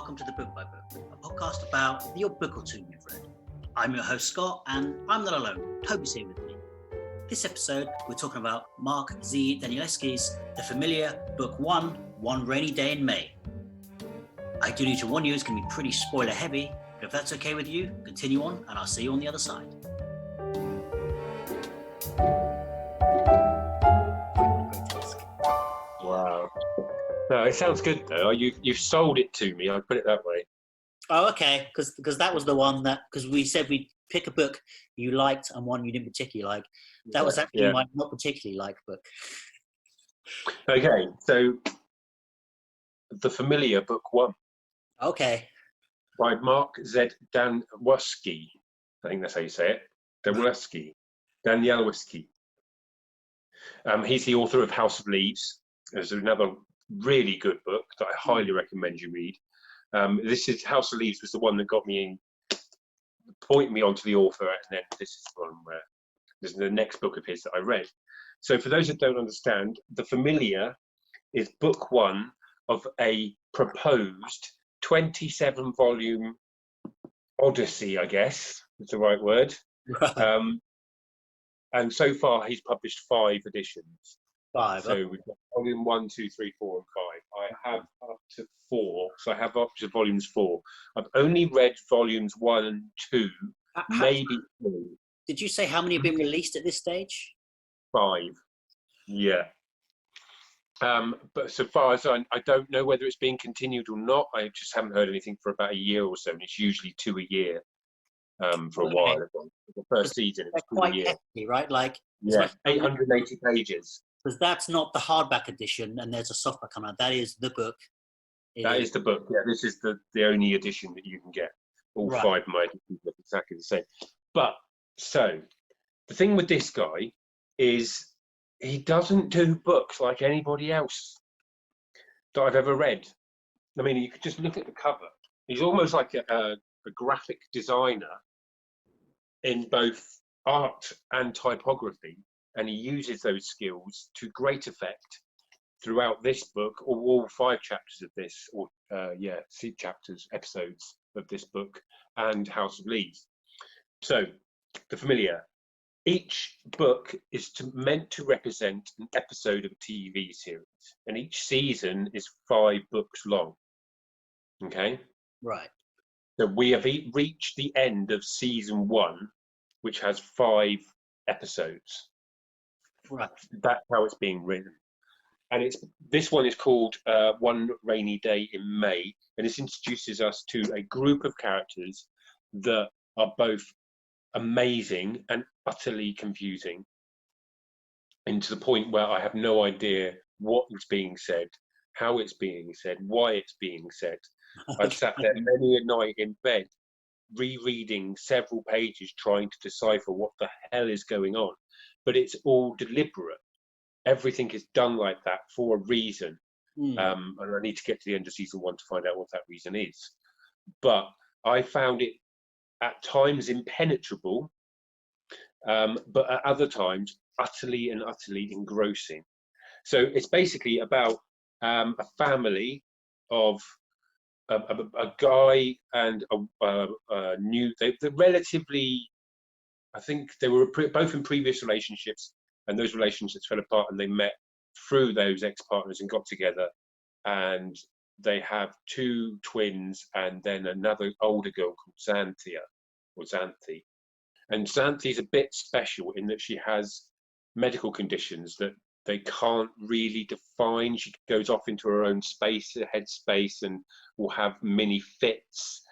welcome to the Book by Book, a podcast about the odd book or two you've read. I'm your host Scott, and I'm not alone. Tobie's here with me. This episode, we're talking about Mark Z Danielewskis' The Familiar, Book 1, One Rainy Day in May. I do need to warn you, it's going to be pretty spoiler heavy, but if that's okay with you, continue on, and I'll see you on the other side. Wow. No, it sounds good though. You've sold it to me. I'll put it that way. Oh, okay, because that was the one that, because we said we'd pick a book you liked and one you didn't particularly like. That was actually my not particularly liked book. Okay, so The Familiar, Book 1. Okay. By Mark Z Danielewski. I think that's how you say it. Danielewski. He's the author of House of Leaves. There's another really good book that I highly recommend you read. This is House of Leaves was the one that got me pointed me onto the author, and then this is the one where this is the next book of his that I read. So for those that don't understand, The Familiar is book 1 of a proposed 27-volume odyssey, I guess is the right word. And so far he's published 5 editions. 5. So we've got volume 1, 2, 3, 4, and 5. I have up to 4, so I have up to volumes 4. I've only read volumes 1 and 2, maybe 3. Did you say how many have been released at this stage? 5. Yeah. But so far as I don't know whether it's being continued or not. I just haven't heard anything for about a year or so, and it's usually 2 a year for a while. The first season, it was 2 a year. Hefty, right? Like, yeah, 880 pages. Because that's not the hardback edition, and there's a softback coming out. That is the book. That is the book. Yeah, this is the only edition that you can get. All 5 of my editions look exactly the same. But so the thing with this guy is he doesn't do books like anybody else that I've ever read. I mean, you could just look at the cover. He's almost like a graphic designer in both art and typography, and he uses those skills to great effect throughout this book, or all 5 chapters of this, or episodes of this book, and House of Leaves. So, The Familiar. Each book is meant to represent an episode of a TV series, and each season is 5 books long. Okay? Right. So we have reached the end of season 1, which has 5 episodes. Right. That's how it's being written. And this one is called One Rainy Day in May, and this introduces us to a group of characters that are both amazing and utterly confusing, and to the point where I have no idea what is being said, how it's being said, why it's being said. I've sat there many a night in bed rereading several pages trying to decipher what the hell is going on, but it's all deliberate. Everything is done like that for a reason. And I need to get to the end of season 1 to find out what that reason is. But I found it at times impenetrable, but at other times utterly engrossing. So it's basically about a family of a guy and a new. They're relatively, I think they were both in previous relationships, and those relationships fell apart, and they met through those ex-partners and got together, and they have 2 twins and then another older girl called Xanthi. And Xanthi's a bit special in that she has medical conditions that they can't really define. She goes off into her own space, head space, and will have mini fits.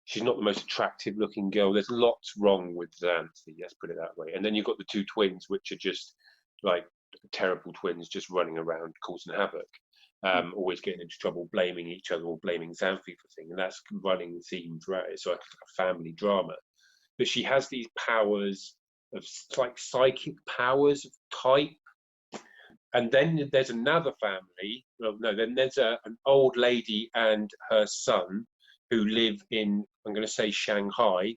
She's not the most attractive looking girl. There's lots wrong with Xanthi, let's put it that way. And then you've got the 2 twins, which are just like terrible twins, just running around causing havoc, always getting into trouble, blaming each other or blaming Xanthi for things. And that's running the theme throughout it. So it's like a family drama. But she has these powers of like psychic powers of type. And then there's another family. Well, no, then there's an old lady and her son who live in, I'm going to say, Shanghai.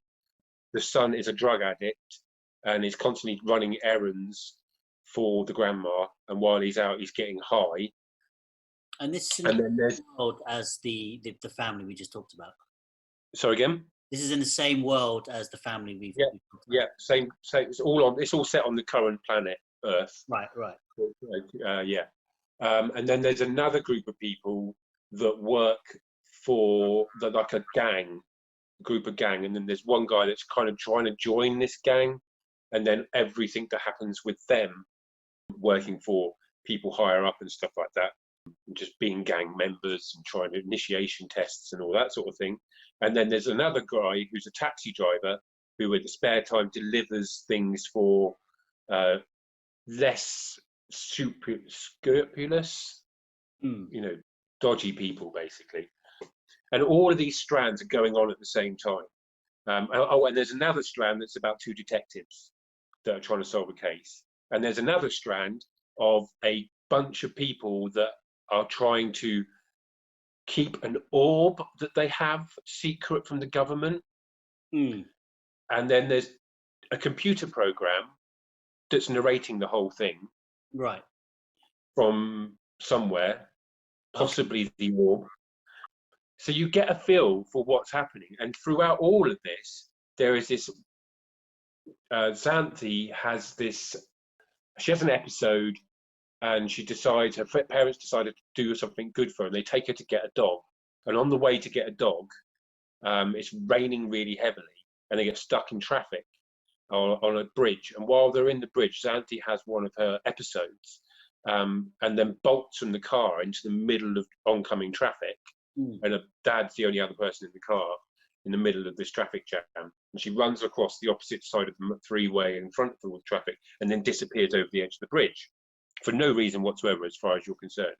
The son is a drug addict and is constantly running errands for the grandma, and while he's out he's getting high, And this is in And the then there's, world as the family we just talked about. sorry again? This is in the same world as the family we've talked about. Yeah, same. It's all set on the current planet Earth. Right. Yeah. And then there's another group of people that work for like a group of gang, and then there's one guy that's kind of trying to join this gang, and then everything that happens with them working for people higher up and stuff like that, just being gang members and trying to initiation tests and all that sort of thing. And then there's another guy who's a taxi driver who in the spare time delivers things for less scrupulous, dodgy people, basically. And all of these strands are going on at the same time. And there's another strand that's about two detectives that are trying to solve a case. And there's another strand of a bunch of people that are trying to keep an orb that they have secret from the government. And then there's a computer program that's narrating the whole thing. Right. From somewhere, possibly the orb. So you get a feel for what's happening. And throughout all of this, there is this, Xanthi has this, she has an episode and she decides, her parents decided to do something good for her, and they take her to get a dog. And on the way to get a dog, it's raining really heavily and they get stuck in traffic on a bridge. And while they're in the bridge, Xanthi has one of her episodes and then bolts from the car into the middle of oncoming traffic. And her dad's the only other person in the car in the middle of this traffic jam. And she runs across the opposite side of the freeway in front of the traffic and then disappears over the edge of the bridge for no reason whatsoever, as far as you're concerned.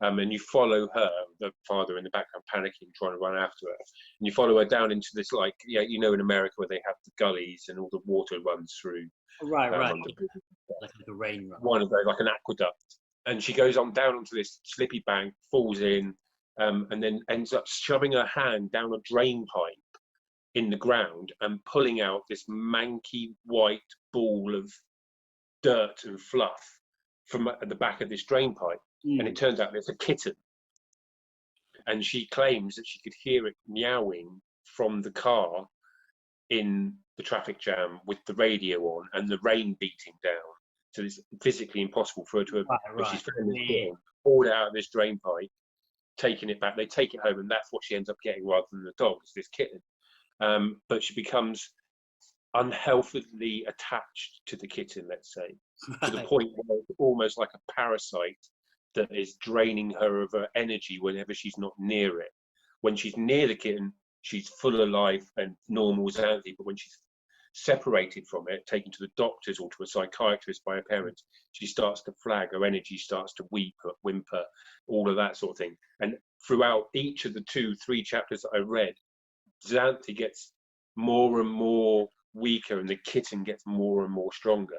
And you follow her, the father in the background, panicking, trying to run after her. And you follow her down into this, like, in America where they have the gullies and all the water runs through. Right. Like a rain run. One of those, like an aqueduct. And she goes on down onto this slippy bank, falls in, and then ends up shoving her hand down a drain pipe in the ground and pulling out this manky white ball of dirt and fluff from at the back of this drain pipe. And it turns out there's a kitten. And she claims that she could hear it meowing from the car in the traffic jam with the radio on and the rain beating down. So it's physically impossible for her to have, but she's found this kitten, pulled it out of this drain pipe, taking it back. They take it home, and that's what she ends up getting rather than the dog, is this kitten. But she becomes unhealthily attached to the kitten, let's say, to the point where it's almost like a parasite that is draining her of her energy whenever she's not near it. When she's near the kitten, she's full of life and normal Xanthi, but when she's separated from it, taken to the doctors or to a psychiatrist by her parents, she starts to flag, her energy starts to whimper, all of that sort of thing. And throughout each of the 2-3 chapters that I read, Xanthi gets more and more weaker and the kitten gets more and more stronger.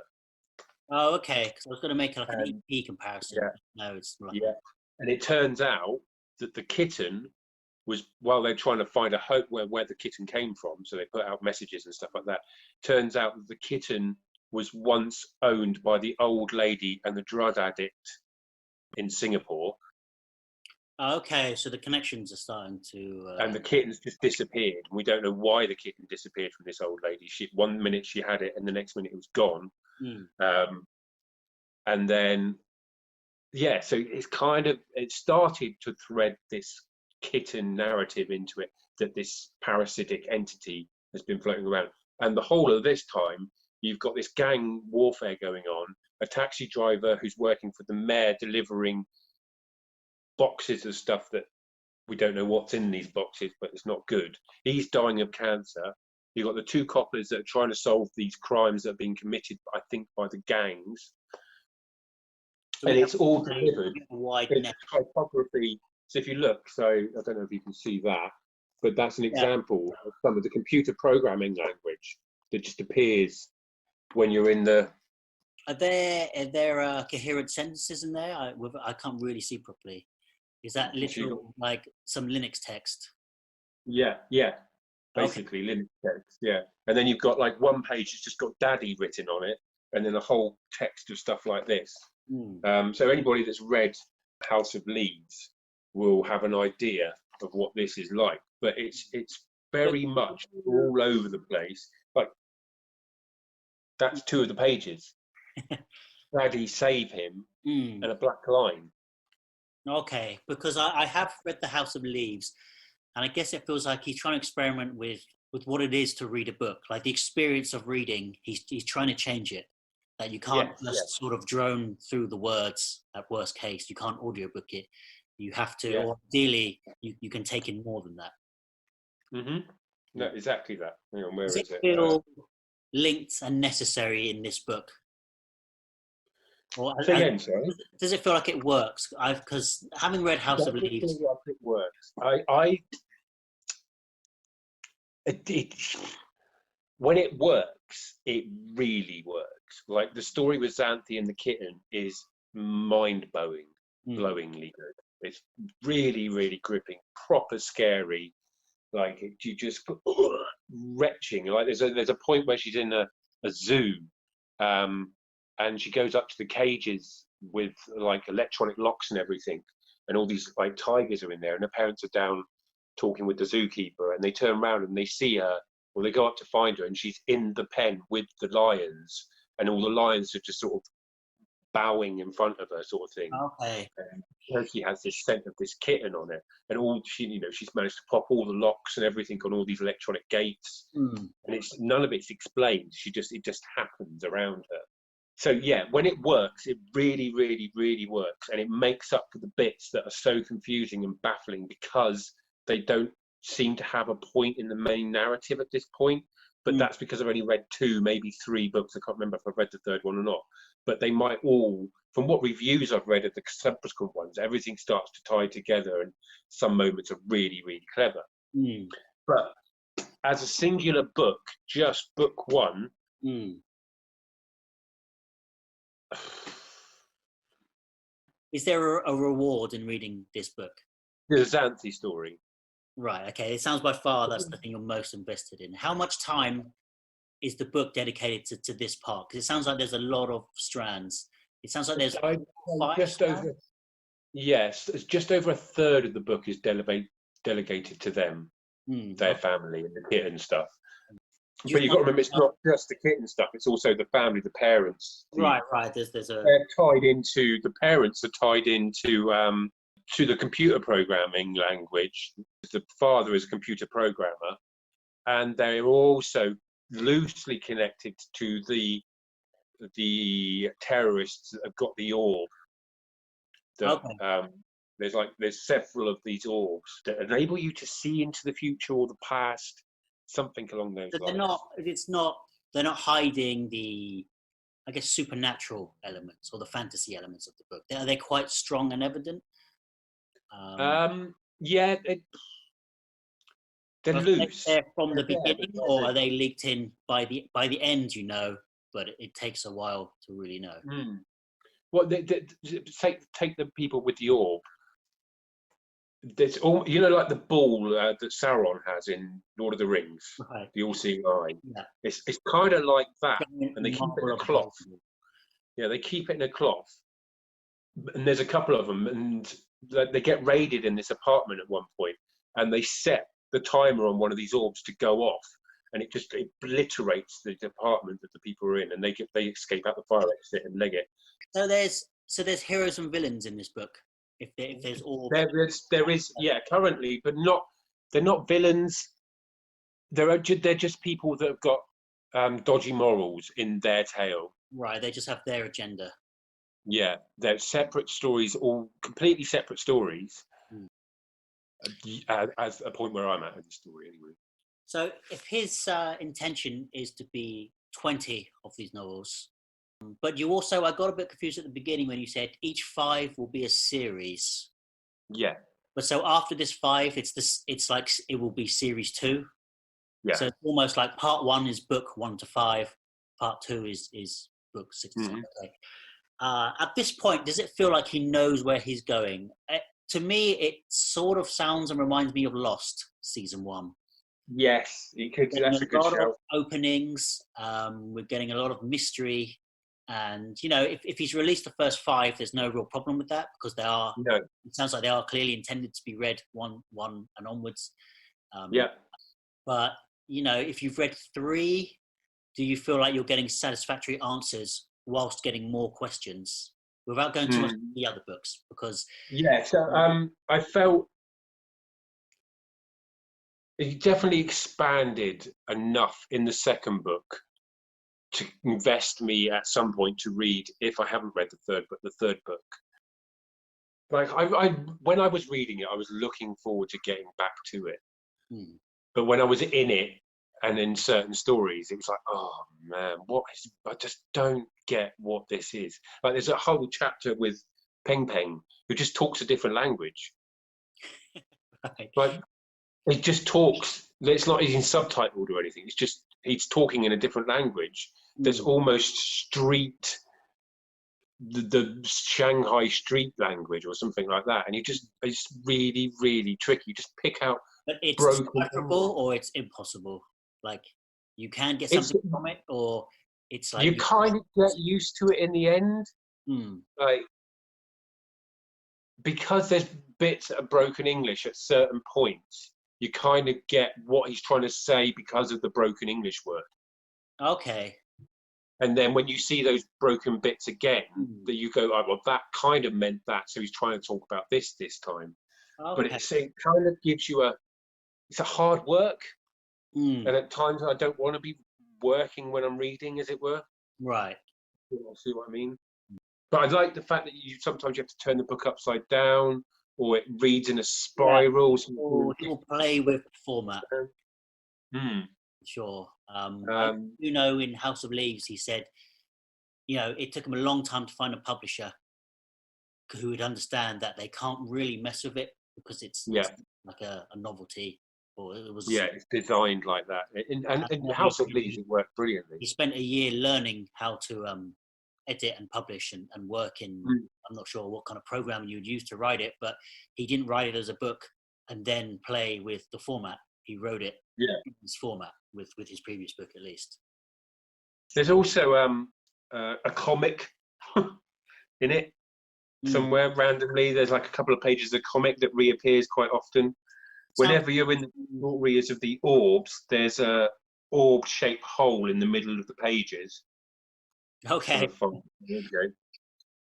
Oh, okay. Because I was going to make like an EP comparison. Yeah. No, it's like... Yeah. And it turns out that the kitten was, while they're trying to find a hope where the kitten came from, so they put out messages and stuff like that, turns out that the kitten was once owned by the old lady and the drug addict in Singapore. Okay, so the connections are starting to... And the kitten's just disappeared. We don't know why the kitten disappeared from this old lady. One minute she had it and the next minute it was gone. And then, so it started to thread this kitten narrative into it, that this parasitic entity has been floating around. And the whole of this time, you've got this gang warfare going on, a taxi driver who's working for the mayor delivering boxes of stuff that we don't know what's in these boxes, but it's not good. He's dying of cancer. You've got the 2 coppers that are trying to solve these crimes that are being committed, I think, by the gangs. So and it's all delivered in typography. So if you look, so I don't know if you can see that, but that's an example of some of the computer programming language that just appears when you're in the... Are there coherent sentences in there? I can't really see properly. Is that literal, like some Linux text? Yeah. Basically, okay. Linux text, yeah. And then you've got like one page that's just got daddy written on it, and then a whole text of stuff like this. So anybody that's read House of Leaves will have an idea of what this is like. But it's very much all over the place. Like, that's 2 of the pages. Daddy, save him, and a black line. Okay, because I have read The House of Leaves, and I guess it feels like he's trying to experiment with what it is to read a book, like the experience of reading. He's trying to change it, that you can't sort of drone through the words. At worst case, you can't audiobook it. You have to, or ideally, you can take in more than that. No, exactly that. Hang on, where Does is it it? feel linked and necessary in this book? Or, Say again, sorry. Does it feel like it works? Because having read House of Leaves, feel like it works. When it works, it really works. Like, the story with Xanthi and the kitten is mind-blowingly good. It's really, really gripping, proper scary. Like, you just retching. Like, there's a point where she's in a zoo, and she goes up to the cages with like electronic locks and everything, and all these like tigers are in there, and her parents are down talking with the zookeeper, and they turn around and they see her, or they go up to find her, and she's in the pen with the lions, and all the lions are just sort of bowing in front of her, sort of thing. Okay. And she has this scent of this kitten on it, and she's managed to pop all the locks and everything on all these electronic gates, and it's none of it's explained. It just happens around her. So yeah, when it works, it really, really, really works, and it makes up for the bits that are so confusing and baffling because they don't seem to have a point in the main narrative at this point. But that's because I've only read 2, maybe 3 books. I can't remember if I've read the 3rd one or not. But they might all, from what reviews I've read of the subsequent ones, everything starts to tie together, and some moments are really, really clever. But as a singular book, just book 1. Is there a reward in reading this book? The Xanthi story. Right, okay. It sounds by far that's the thing you're most invested in. How much time is the book dedicated to this part? Because it sounds like there's a lot of strands. It sounds like there's 5 strands? Yes, it's just over a third of the book is delegated to them, their family, and the kitten stuff. But you've got to remember, it's not just the kitten stuff, it's also the family, the parents. Right. The parents are tied into to the computer programming language. The father is a computer programmer, and they're also loosely connected to the terrorists that have got the orb. There's several of these orbs that enable you to see into the future or the past. Something along those lines. They're not hiding the, I guess, supernatural elements or the fantasy elements of the book. Are they quite strong and evident? Yeah, they're loose. They're from the beginning, or are they leaked in by the end? But it takes a while to really know. Well, take the people with the orb. There's all, like the ball that Sauron has in Lord of the Rings, right. The all-seeing eye. Yeah. It's kind of like that, and they keep it in a cloth. Yeah, they keep it in a cloth, and there's a couple of them, and they get raided in this apartment at one point, and they set the timer on one of these orbs to go off, and it just obliterates the apartment that the people are in, and they escape out the fire exit and leg it. So there's heroes and villains in this book. If there's all there is currently, but they're not villains. They're just people that have got dodgy morals in their tale. Right, they just have their agenda. Yeah, they're separate stories, all completely separate stories. As a point where I'm at in the story, anyway. So, if his intention is to be 20 of these novels. But you also, I got a bit confused at the beginning when you said each 5 will be a series. Yeah. But so after this 5, it's like it will be series 2. Yeah. So it's almost like part 1 is book 1 to 5, part 2 is book 6 to 7. At this point, does it feel like he knows where he's going? To me, it sort of sounds and reminds me of Lost season 1. Yes, that's a good show. A lot of openings. We're getting a lot of mystery. And, you know, if he's released the first 5, there's no real problem with that because they are, No. it sounds like they are clearly intended to be read one and onwards. Yeah. But, you know, if you've read 3, do you feel like you're getting satisfactory answers whilst getting more questions without going too much into the other books? Because so I felt it definitely expanded enough in the second book to invest me at some point to read, if I haven't read the third book. Like I when I was reading it, I was looking forward to getting back to it. But when I was in it and in certain stories, it was like, oh man, I just don't get what this is. Like there's a whole chapter with Peng Peng who just talks a different language. right. Like he just talks. It's not he's subtitled or anything. It's just he's talking in a different language. There's almost street, the Shanghai street language or something like that. And it's really, really tricky. You just pick out. But it's broken decipherable or it's impossible. Like you can get something from it, or it's like you kind of get used to it in the end. Like because there's bits that are broken English at certain points, you kind of get what he's trying to say because of the broken English word. Okay. And then when you see those broken bits again, that you go, oh, well, that kind of meant that. So he's trying to talk about this time. Okay. But it kind of gives you it's a hard work. And at times I don't want to be working when I'm reading, as it were. Right. See what I mean? But I like the fact that you sometimes you have to turn the book upside down, or it reads in a spiral. Yeah. Or he'll play with format. Sure. I do know in House of Leaves, he said, you know, it took him a long time to find a publisher who would understand that they can't really mess with it because it's like a novelty. Or it was it's designed like that. And in House of Leaves, it worked brilliantly. He spent a year learning how to edit and publish and work in. I'm not sure what kind of program you would use to write it, but he didn't write it as a book and then play with the format. He wrote it in his format with his previous book, at least. There's also a comic in it somewhere randomly. There's like a couple of pages of comic that reappears quite often. Whenever you're in the areas of the orbs, there's a orb-shaped hole in the middle of the pages. Okay.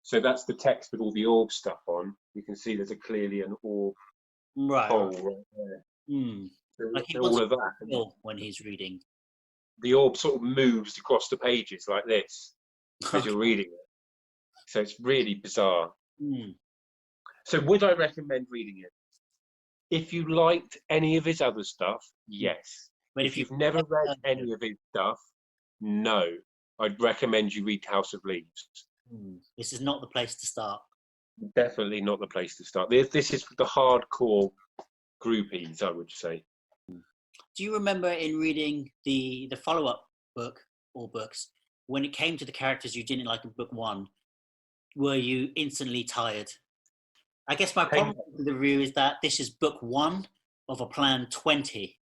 So that's the text with all the orb stuff on. You can see there's clearly an orb hole right there. So like he all of that. When he's reading. The orb sort of moves across the pages like this as you're reading it. So it's really bizarre. So would I recommend reading it? If you liked any of his other stuff, yes. But if you've never read any of his stuff, no. I'd recommend you read House of Leaves. This is not the place to start. Definitely not the place to start. This is for the hardcore groupies, I would say. Do you remember in reading the follow-up book or books, when it came to the characters you didn't like in book 1, were you instantly tired? I guess my problem with the review is that this is book 1 of a plan 20.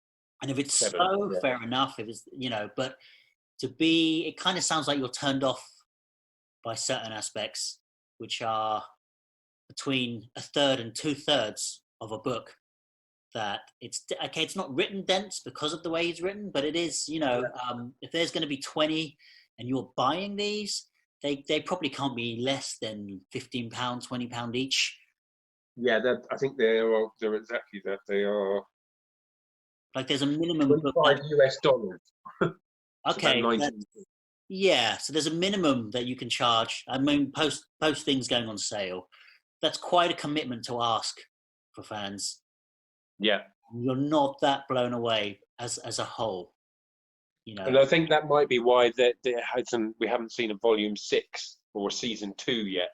And if it's slow, fair enough. If it's, you know, but it kind of sounds like you're turned off by certain aspects, which are between a third and 2/3 of a book. That it's not written dense because of the way he's written, but it is, you know, if there's going to be 20 and you're buying these, they probably can't be less than £15, £20 each. Yeah, I think they're exactly that. They are like there's a minimum $25 US. Okay. Yeah, so there's a minimum that you can charge. I mean, post things going on sale. That's quite a commitment to ask for fans. Yeah, you're not that blown away as a whole, you know. And I think that might be why we haven't seen a volume 6 or a season 2 yet.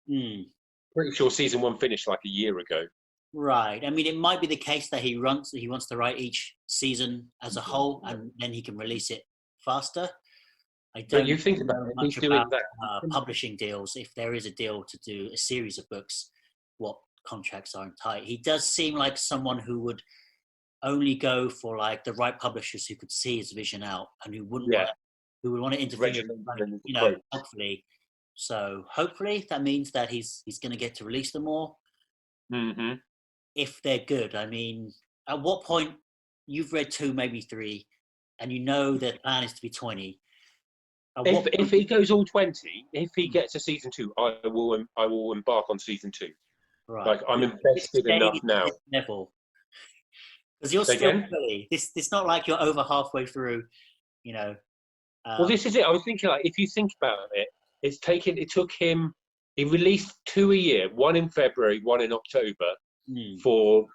Pretty sure season 1 finished like a year ago. Right. I mean, it might be the case that he wants to write each season as a whole, and then he can release it faster. I don't you think about know it, much about publishing deals. If there is a deal to do a series of books, what contracts are in tight. He does seem like someone who would only go for like the right publishers who could see his vision out and who wouldn't want to who would want to interfere, hopefully. So hopefully that means that he's going to get to release them all. Mm-hmm. If they're good. I mean, at what point you've read 2, maybe 3, and you know the plan is to be 20. If he goes all 20, if he gets to season 2, I will embark on season 2. Right. Like, I'm invested enough now. Level. Because you're still early. It's not like you're over halfway through, you know. Well, this is it. I was thinking, like, if you think about it, it took him, he released 2 a year, one in February, one in October, for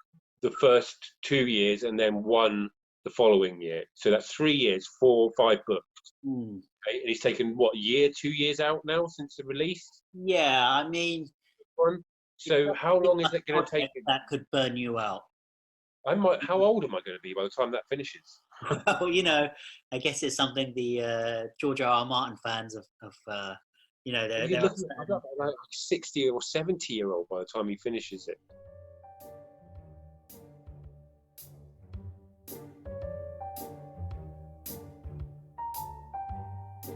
the first 2 years, and then one the following year. So that's 3 years, 4 or 5 books. Okay? And he's taken, what, 2 years out now since the release? Yeah, I mean... So how long is it going to take him? That could burn you out. How old am I going to be by the time that finishes? Well, you know, I guess it's something the George R. R. Martin fans of you know, they're like 60 or 70-year-old by the time he finishes it.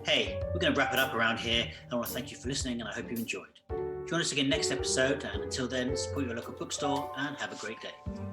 Hey, we're going to wrap it up around here. I want to thank you for listening, and I hope you enjoyed. Join us again next episode, and until then, support your local bookstore and have a great day.